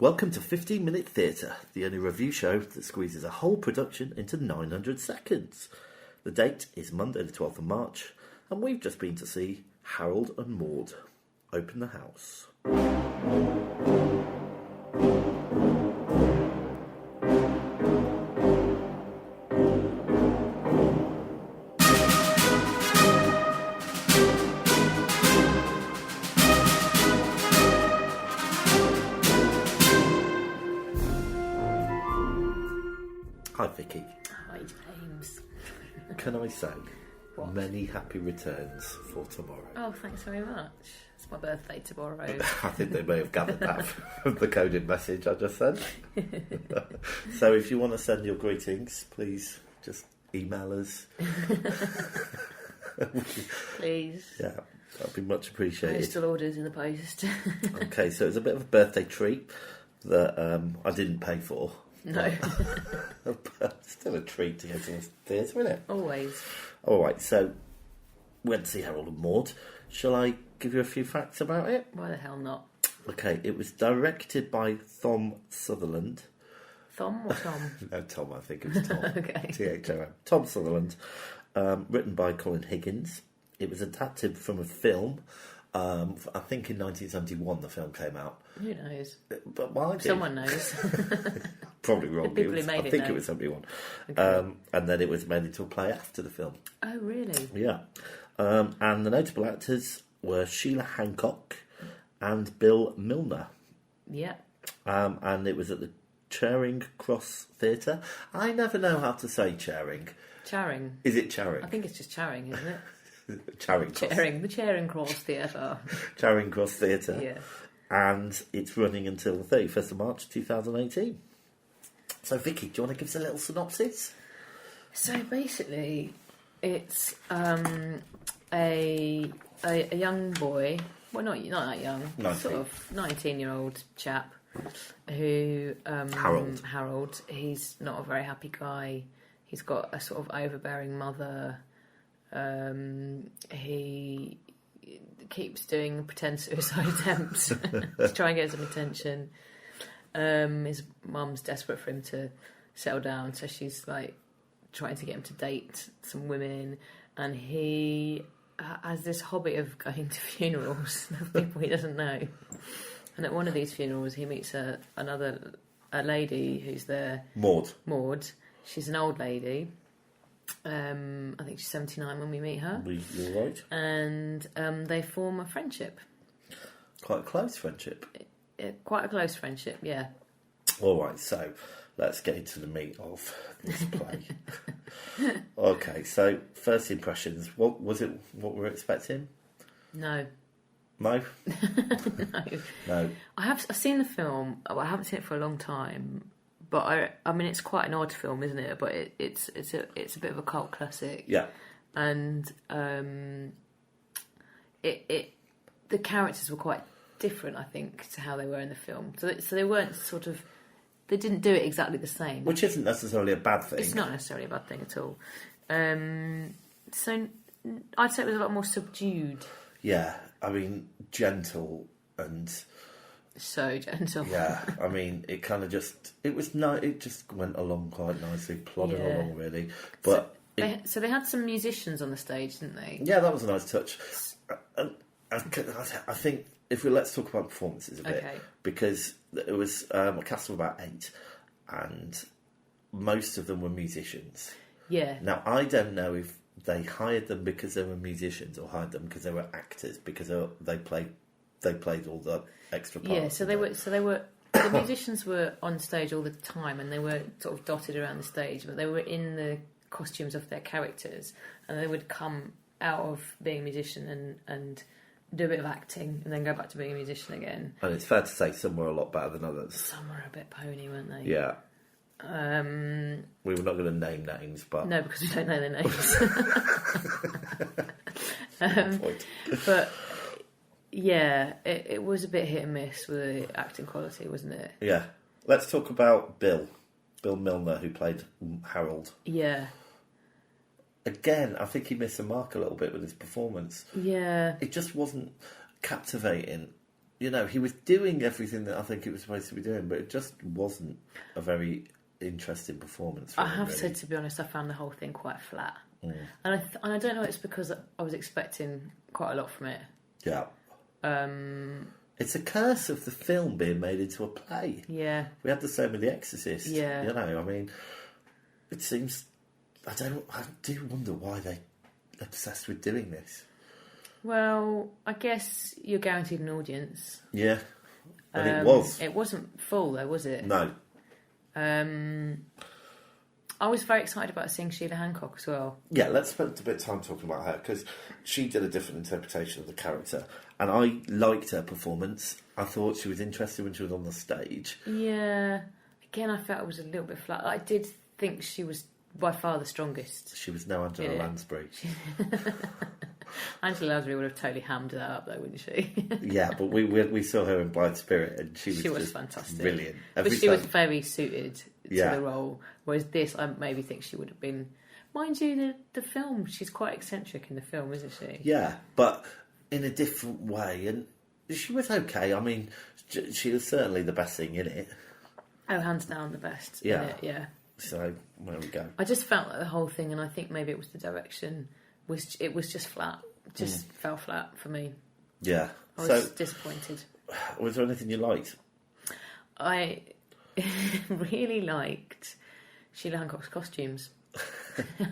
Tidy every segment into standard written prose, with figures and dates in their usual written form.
Welcome to 15 Minute Theatre, the only review show that squeezes a whole production into 900 seconds. The date is Monday the 12th of March, and we've just been to see Harold and Maude. Open the house. Hi Vicky. Hi James. Can I say What? many happy returns for tomorrow? Oh, thanks very much. It's my birthday tomorrow. I think they may have gathered that from the coded message I just sent. So if you want to send your greetings, please just email us. Please. Yeah, that'd be much appreciated. Postal orders in the post. Okay, so it's a bit of a birthday treat that I didn't pay for. No. But still a treat to go to the theatre, isn't it? Always. All right, so we went to see Harold and Maude. Shall I give you a few facts about it? Why the hell not? Okay, it was directed by Tom Sutherland. Thom or Tom? No, Tom, I think it was Tom. Okay. Thom. Tom Sutherland. Written by Colin Higgins. It was adapted from a film. I think in 1971 the film came out. Who knows? But well, I did. Someone knows. Probably wrong. The people who made I it think know. it was 71. Okay. And then it was made into a play after the film. Oh, really? Yeah. And the notable actors were Sheila Hancock and Bill Milner. Yeah. And it was at the Charing Cross Theatre. I never know how to say Charing. Charing. Is it Charing? I think it's just Charing, isn't it? Charing Cross. Charing. The Charing Cross Theatre. Charing Cross Theatre. Yeah. And it's running until the 31st of March 2018. So, Vicky, do you want to give us a little synopsis? So basically, it's a young boy. Well, not that young. 19. Sort of 19-year-old chap who Harold. He's not a very happy guy. He's got a sort of overbearing mother. He keeps doing pretend suicide attempts to try and get some attention. His mum's desperate for him to settle down, so she's like trying to get him to date some women, and he has this hobby of going to funerals of people he doesn't know. And at one of these funerals, he meets a lady who's there. Maude. She's an old lady. I think she's 79 when we meet her. You're right. And they form a friendship. Quite a close friendship. Quite a close friendship, yeah. All right, so let's get into the meat of this play. Okay, so first impressions. What was it? What we were expecting? No. No. No. No. I've seen the film. I haven't seen it for a long time. But I mean, it's quite an odd film, isn't it? But it's a bit of a cult classic. Yeah. And the characters were quite different, I think, to how they were in the film. So they weren't they didn't do it exactly the same. Which isn't necessarily a bad thing. It's not necessarily a bad thing at all. So I'd say it was a lot more subdued. Yeah, I mean, gentle and... So gentle. Yeah, I mean, it kind of just... It just went along quite nicely, plodded along, really. But so they had some musicians on the stage, didn't they? Yeah, that was a nice touch. I think let's talk about performances a bit. Okay. Because it was a cast of about 8, and most of them were musicians. Yeah. Now, I don't know if they hired them because they were musicians or hired them because they were actors, because they played all the extra parts. Yeah, so they were the musicians were on stage all the time, and they were sort of dotted around the stage, but they were in the costumes of their characters, and they would come out of being a musician and do a bit of acting, and then go back to being a musician again. And it's fair to say some were a lot better than others. Some were a bit pony, weren't they? Yeah. We were not going to name names, but... No, because we don't know their names. But, yeah, it was a bit hit and miss with the acting quality, wasn't it? Yeah. Let's talk about Bill Milner, who played Harold. Yeah. Again, I think he missed the mark a little bit with his performance. Yeah. It just wasn't captivating you know, he was doing everything that I think he was supposed to be doing, but it just wasn't a very interesting performance. I have said, to be honest, I found the whole thing quite flat. And I don't know, it's because I was expecting quite a lot from it. Yeah. It's a curse of the film being made into a play. Yeah. We had the same with The Exorcist. Yeah. You know, I mean, it seems... I do wonder why they're obsessed with doing this. Well, I guess you're guaranteed an audience. Yeah. And it was. It wasn't full, though, was it? No. I was very excited about seeing Sheila Hancock as well. Yeah, let's spend a bit of time talking about her, because she did a different interpretation of the character, and I liked her performance. I thought she was interesting when she was on the stage. Yeah. Again, I felt it was a little bit flat. I did think she was by far the strongest. She was no Angela Lansbury. Angela Lansbury would have totally hammed that up, though, wouldn't she? Yeah, but we saw her in Blind Spirit, and she was just fantastic, brilliant. But she was very suited to the role. Whereas this, I maybe think she would have been. Mind you, the film, she's quite eccentric in the film, isn't she? Yeah, but in a different way, and she was okay. I mean, she was certainly the best thing in it. Oh, hands down, the best. Yeah, in it, yeah. So there we go. I just felt like the whole thing, and I think maybe it was the direction. It was just flat. Just fell flat for me. Yeah. I was disappointed. Was there anything you liked? I really liked Sheila Hancock's costumes.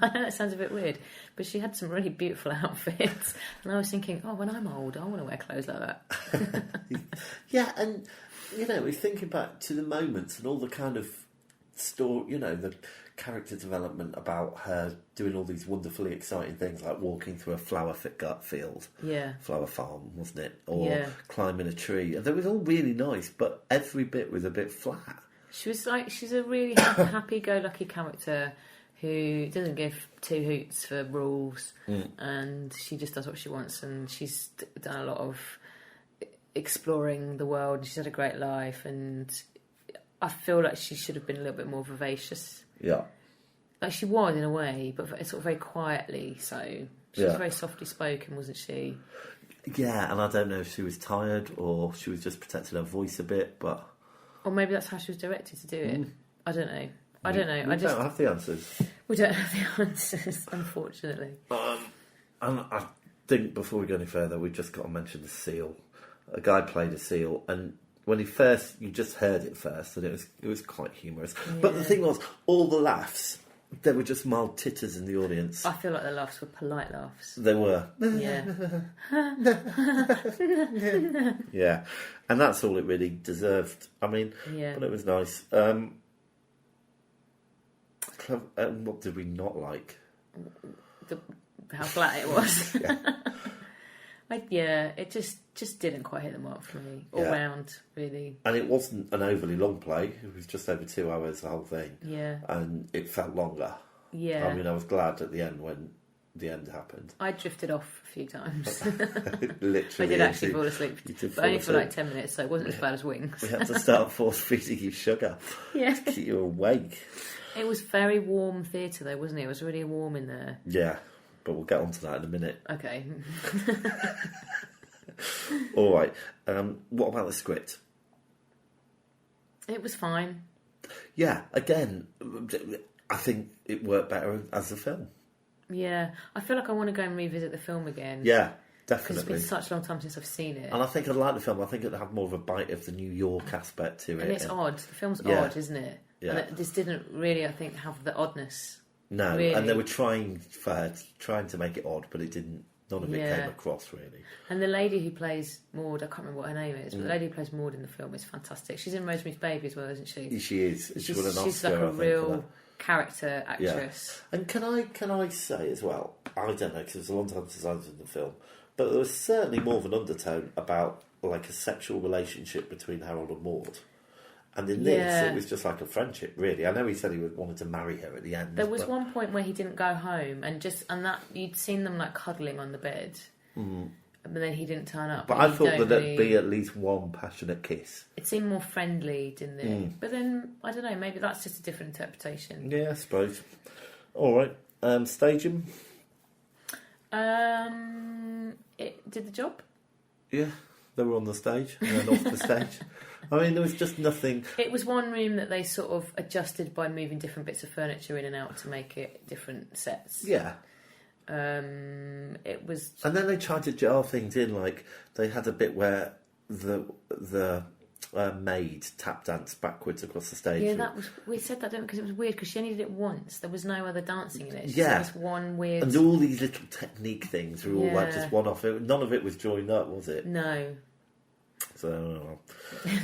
I know that sounds a bit weird, but she had some really beautiful outfits. And I was thinking, when I'm old, I want to wear clothes like that. Yeah, and, you know, we're thinking back to the moments and all the kind of story, you know, the character development about her doing all these wonderfully exciting things, like walking through a flower field. Yeah. Flower farm, wasn't it? Or climbing a tree. And they was all really nice, but every bit was a bit flat. She's a really happy-go-lucky character who doesn't give two hoots for rules, and she just does what she wants, and she's done a lot of exploring the world, and she's had a great life, and I feel like she should have been a little bit more vivacious. Yeah. Like she was in a way, but sort of very quietly so. She was very softly spoken, wasn't she? Yeah, and I don't know if she was tired or she was just protecting her voice a bit, but... Or maybe that's how she was directed to do it. I don't know. We don't have the answers. We don't have the answers, unfortunately. And I think before we go any further, we've just got to mention the seal. A guy played a seal, and when you just heard it first, and it was quite humorous. Yeah. But the thing was, all the laughs, they were just mild titters in the audience. I feel like the laughs were polite laughs. They were. Yeah. Yeah. And that's all it really deserved. I mean, but it was nice. What did we not like? How flat it was. It just didn't quite hit the mark for me all round, really. And it wasn't an overly long play. It was just over 2 hours, the whole thing. Yeah. And it felt longer. Yeah. I mean, I was glad at the end when the end happened. I drifted off a few times. Literally. I did actually fall asleep, but only for like 10 minutes, so it wasn't as bad as Wings. We had to start force feeding you sugar to keep you awake. It was very warm theatre though, wasn't it? It was really warm in there. Yeah, but we'll get onto that in a minute. Okay. All right. What about the script? It was fine. Yeah, again, I think it worked better as a film. Yeah, I feel like I want to go and revisit the film again. Yeah, definitely. Because it's been such a long time since I've seen it. And I think I'd like the film. I think it'd have more of a bite of the New York aspect to it. And it's odd. The film's odd, isn't it? Yeah. And this didn't really, I think, have the oddness. No, really. And they were trying to make it odd, but it didn't. None of it came across, really. And the lady who plays Maude, I can't remember what her name is, but the lady who plays Maude in the film is fantastic. She's in Rosemary's Baby as well, isn't she? She is. She's won an Oscar, she's like a real character actress. Yeah. And can I say as well, I don't know, because it was a long time since I was in the film, but there was certainly more of an undertone about like a sexual relationship between Harold and Maude. And in this, it was just like a friendship, really. I know he said he wanted to marry her at the end. There was one point where he didn't go home, and that you'd seen them like cuddling on the bed, but then he didn't turn up. But I thought that there'd be at least one passionate kiss. It seemed more friendly, didn't it? But then I don't know. Maybe that's just a different interpretation. Yeah, I suppose. All right, staging. It did the job. Yeah. They were on the stage and then off the stage. I mean, there was just nothing. It was one room that they sort of adjusted by moving different bits of furniture in and out to make it different sets. Yeah. It was, and then they tried to jar things in, like they had a bit where the maid tap danced backwards across the stage. Yeah, that was. We said that because it was weird because she only did it once. There was no other dancing in it. She Yeah, did this one weird. And all these little technique things were all like Yeah. just one off. None of it was joined up, was it? No. So, Oh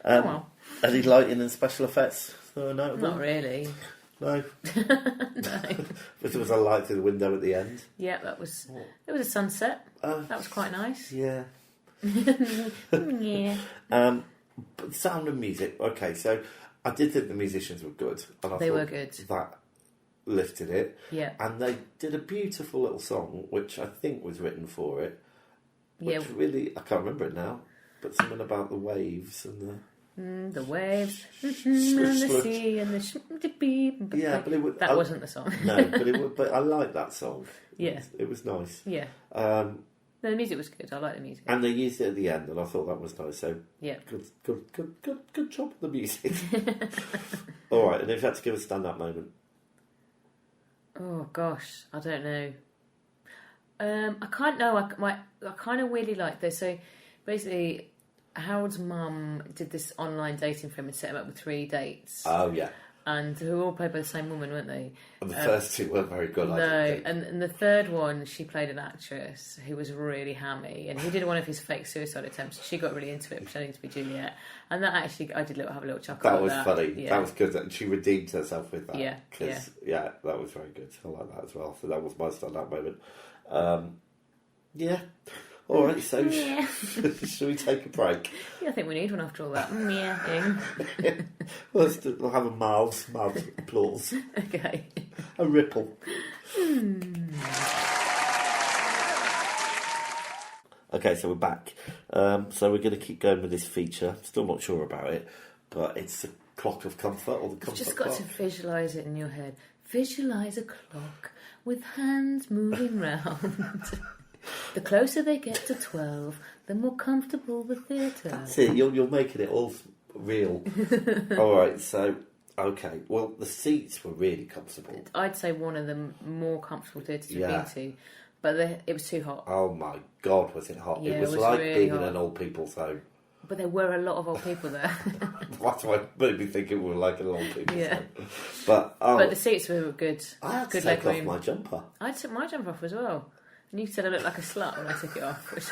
well. Any lighting and special effects that were notable? Not really. No. No. But there was a light through the window at the end. Yeah, that was. It was a sunset. That was quite nice. Yeah. Yeah. But sound and music. Okay, so I did think the musicians were good. And I They thought were good. That lifted it. Yeah. And they did a beautiful little song, which I think was written for it. Which Yeah. really, I can't remember it now, but something about the waves and the... The waves, and Slush, the slush. sea, and the beep. Yeah, but it was... That wasn't the song. No, but it was, but I liked that song. Yeah. It was nice. Yeah. No, the music was good. I like the music. And they used it at the end, and I thought that was nice. So Yeah. good job with the music. All right, and if you had to give a stand-up moment, Oh gosh, I don't know. I can't know. I kind of weirdly like this. So basically, Harold's mum did this online dating for him and set him up with 3 dates. oh yeah, And who were all played by the same woman, weren't they? and the first 2 weren't very good. I No, didn't think. and the third one, she played an actress who was really hammy, and he did one of his fake suicide attempts. She got really into it, pretending to be Juliet, and that actually, I did have a little chuckle. That at was that. funny. Yeah. That was good. And she redeemed herself with that. Yeah, 'Cause, yeah, that was very good. I like that as well. So that was my stand-up moment. Yeah. All right. So Yeah. should we take a break? Yeah, I think we need one after all that. Yeah. We'll have a mild applause, Okay. a ripple. Okay, so we're back. So we're going to keep going with this feature. Still not sure about it, but it's the clock of comfort or the comfort You've just got clock. to visualise it in your head. Visualise a clock with hands moving round. The closer they get to 12, the more comfortable the theatre. That's it. You're making it all real. All right. So okay. Well, the seats were really comfortable. I'd say one of the more comfortable theatres we've Yeah. been to, but it was too hot. Oh my God, was it hot? Yeah, it was it was like really being in hot. an old people's home. But there were a lot of old people there. That's why it made me think it was like an old people's Yeah. home. But But the seats were good. I had to Good take leg off room. my jumper. I took my jumper off as well. And you said I looked like a slut when I took it off. Which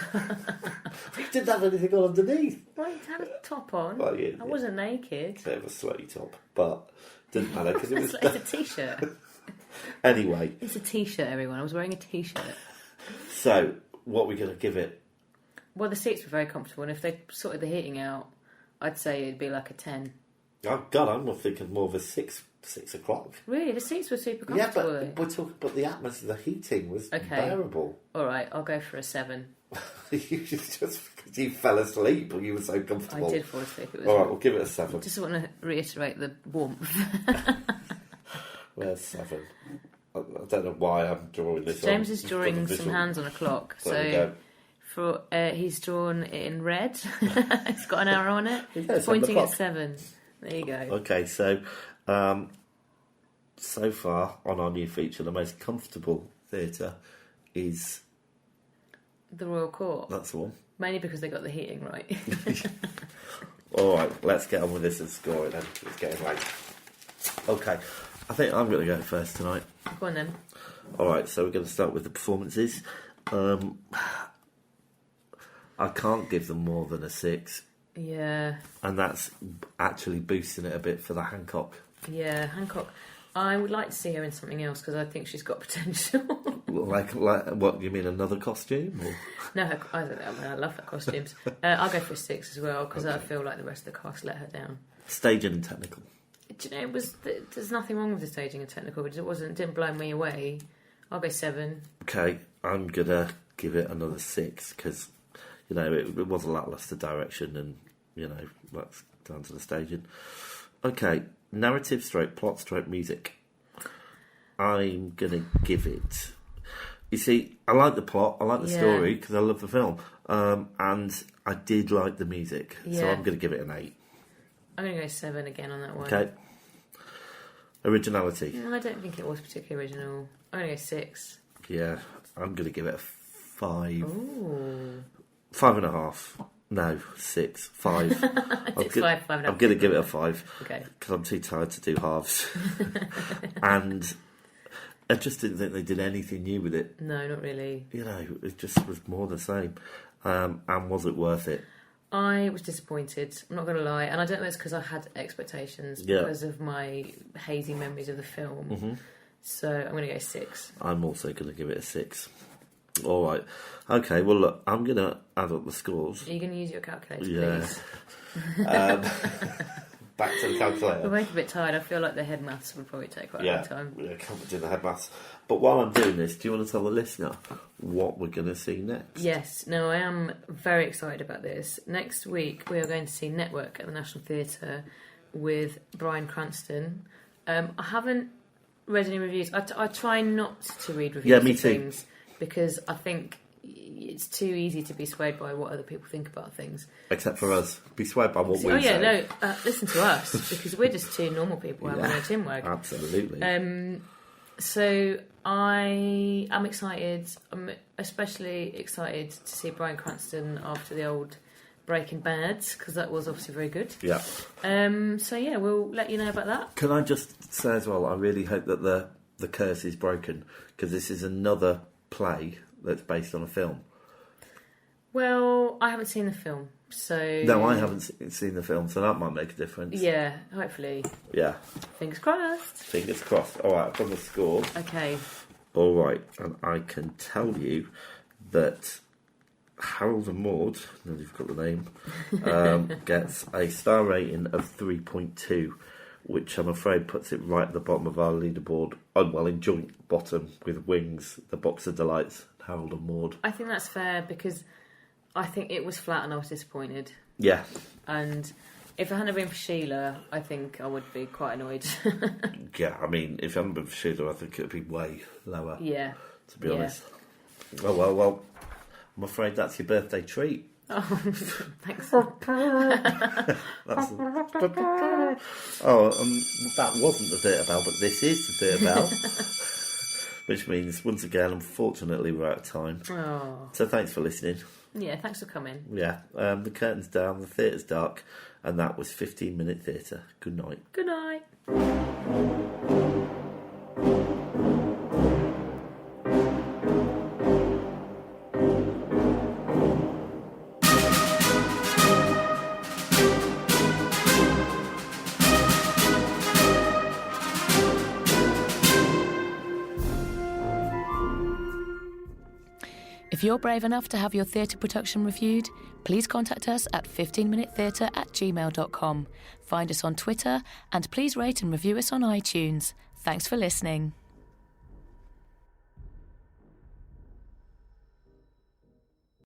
You didn't have anything on underneath. well, I had a top on. Well, yeah, I wasn't naked. Bit of a sweaty top, but didn't matter because it was. It's a t-shirt. Anyway, It's a t-shirt, everyone. I was wearing a t-shirt. so what we're going to give it? Well, the seats were very comfortable, and if they sorted the heating out, I'd say it'd be like a 10. Oh God, I'm thinking more of a 6 o'clock. Really? The seats were super Yeah, comfortable. but we're talking. But the atmosphere, the heating was Okay. bearable. All right, I'll go for a 7. You just because you fell asleep or you were so comfortable. I did fall asleep. It was. All right, we'll give it a 7. Just want to reiterate the warmth. Where's 7? I don't know why I'm drawing this. James on. is drawing Got a some visual. hands on a clock. There we So go. for he's drawn it in red. It's got an arrow on it. Yeah, It's 7 pointing at o'clock. 7. There you go. Okay, so so far on our new feature, the most comfortable theatre is The Royal Court. that's the one. Mainly because they got the heating right. All right, let's get on with this and score it then. It's getting late. Okay, I think I'm going to go first tonight. Go on then. All right, so we're going to start with the performances. I can't give them more than a 6, Yeah. and that's actually boosting it a bit for the Hancock. Yeah, Hancock. I would like to see her in something else because I think she's got potential. Like what? You mean another costume? Or? No, I don't know. I mean, I love her costumes. I'll go for a 6 as well because I Okay. feel like the rest of the cast let her down. Staging and technical. Do you know, there's nothing wrong with the staging and technical, but it didn't blow me away. I'll go 7. Okay, I'm gonna give it another 6 because it was a lacklustre direction, and that's down to the staging. Okay, narrative / plot / music. I'm gonna give it You see, I like the plot, I like the Yeah. story, because I love the film. And I did like the music, so Yeah. I'm going to give it an 8. I'm going to go 7 again on that one. Okay. Originality. No, I don't think it was particularly original. I'm going to go 6. Yeah, I'm going to give it a 5. Ooh. 5.5. No, 6. 5. It's 5.5. I'm going to give it a 5. Okay. Because I'm too tired to do halves. And I just didn't think they did anything new with it. No, not really. You know, it just was more the same. And was it worth it? I was disappointed, I'm not going to lie, and I don't know if it's because I had expectations because of my hazy memories of the film. Mm-hmm. So I'm going to go 6. I'm also going to give it a 6. All right. Okay, well, look, I'm going to add up the scores. Are you going to use your calculator, Yeah. please? Back to the calculator. I'm both a bit tired. I feel like the head maths would probably take quite a long time. Yeah, can't do the head maths. But while I'm doing this, do you want to tell the listener what we're going to see next? Yes, no, I am very excited about this. Next week, we are going to see Network at the National Theatre with Bryan Cranston. I haven't read any reviews. I try not to read reviews me of too. things because I think it's too easy to be swayed by what other people think about things. Except for us. Be swayed by what we Oh, yeah, say. no, listen to us because we're just two normal people having a chinwag. Absolutely. So I am excited. I'm especially excited to see Bryan Cranston after the old Breaking Bad because that was obviously very good. Yeah. So yeah, we'll let you know about that. Can I just say as well, I really hope that the curse is broken because this is another play that's based on a film. Well, I haven't seen the film, so... No, I haven't seen the film, so that might make a difference. Yeah, hopefully. Yeah. Fingers crossed. Fingers crossed. All right, I've done the score. Okay. All right, and I can tell you that Harold and Maude, now you've got the name, gets a star rating of 3.2, which I'm afraid puts it right at the bottom of our leaderboard. Well, in joint bottom with Wings, The Box of Delights, Harold and Maude. I think that's fair because I think it was flat and I was disappointed. Yeah. And if it hadn't been for Sheila, I think I would be quite annoyed. Yeah, I mean, if it hadn't been for Sheila, I think it would be way lower. Yeah. To be honest. Oh, well, I'm afraid that's your birthday treat. Oh, thanks. That wasn't the theatre bell, but this is the theatre bell. Which means, once again, unfortunately, we're out of time. Oh. So thanks for listening. Yeah, thanks for coming. Yeah, the curtain's down, the theatre's dark, and that was 15-minute theatre. Good night. Good night. If you're brave enough to have your theatre production reviewed, please contact us at 15minutetheatre@gmail.com. Find us on Twitter and please rate and review us on iTunes. Thanks for listening.